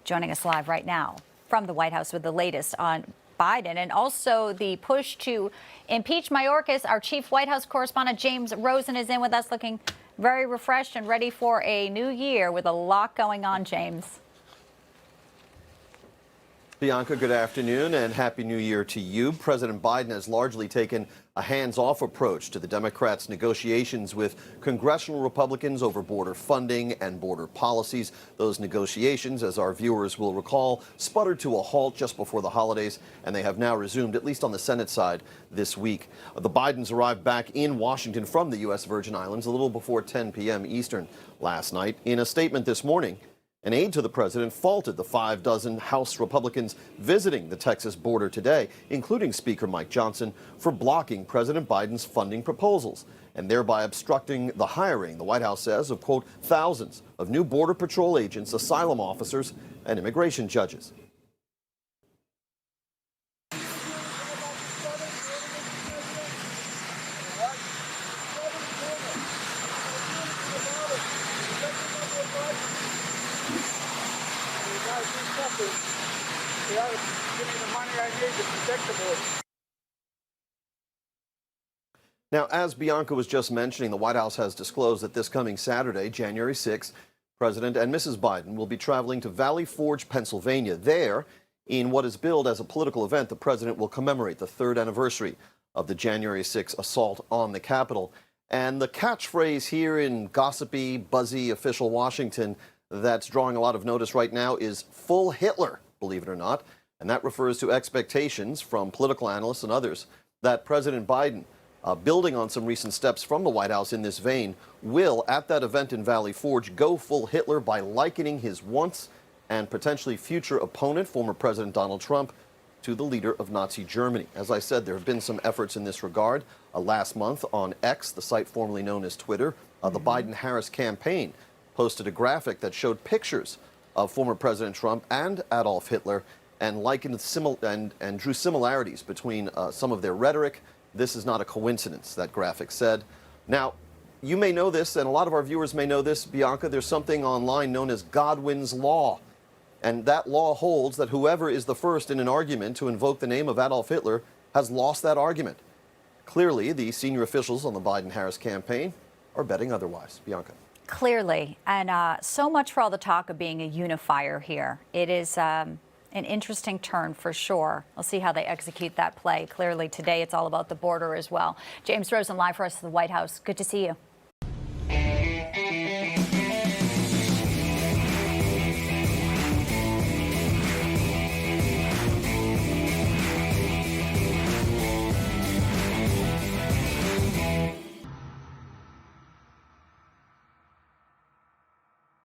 joining us live right now from the White House with the latest on Biden and also the push to impeach Mayorkas. Our chief White House correspondent James Rosen is in with us, looking very refreshed and ready for a new year with a lot going on. James. Bianca, good afternoon and Happy New Year to you. President Biden has largely taken a hands-off approach to the Democrats' negotiations with congressional Republicans over border funding and border policies. Those negotiations, as our viewers will recall, sputtered to a halt just before the holidays, and they have now resumed, at least on the Senate side, this week. The Bidens arrived back in Washington from the U.S. Virgin Islands a little before 10 p.m. Eastern last night. In a statement this morning, an aide to the president faulted the 6 House Republicans visiting the Texas border today, including Speaker Mike Johnson, for blocking President Biden's funding proposals and thereby obstructing the hiring, the White House says, of, quote, thousands of new Border Patrol agents, asylum officers, and immigration judges. Now, as Bianca was just mentioning, the White House has disclosed that this coming Saturday, January 6th, President and Mrs. Biden will be traveling to Valley Forge, Pennsylvania. There, in what is billed as a political event, the president will commemorate the 3rd anniversary of the January 6th assault on the Capitol. And the catchphrase here in gossipy, buzzy, official Washington that's drawing a lot of notice right now is "full Hitler," believe it or not. And that refers to expectations from political analysts and others that President Biden, building on some recent steps from the White House in this vein, will, at that event in Valley Forge, go full Hitler by likening his once and potentially future opponent, former President Donald Trump, to the leader of Nazi Germany. As I said, there have been some efforts in this regard. Last month on X, the site formerly known as Twitter, the Biden-Harris campaign posted a graphic that showed pictures of former President Trump and Adolf Hitler and likened and drew similarities between some of their rhetoric. This is not a coincidence, that graphic said. Now, you may know this, and a lot of our viewers may know this, Bianca. There's something online known as Godwin's Law. And that law holds that whoever is the first in an argument to invoke the name of Adolf Hitler has lost that argument. Clearly, the senior officials on the Biden-Harris campaign are betting otherwise. Bianca. Clearly, and so much for all the talk of being a unifier here. It is an interesting turn for sure. We'll see how they execute that play. Clearly, today it's all about the border as well. James Rosen live for us at the White House. Good to see you.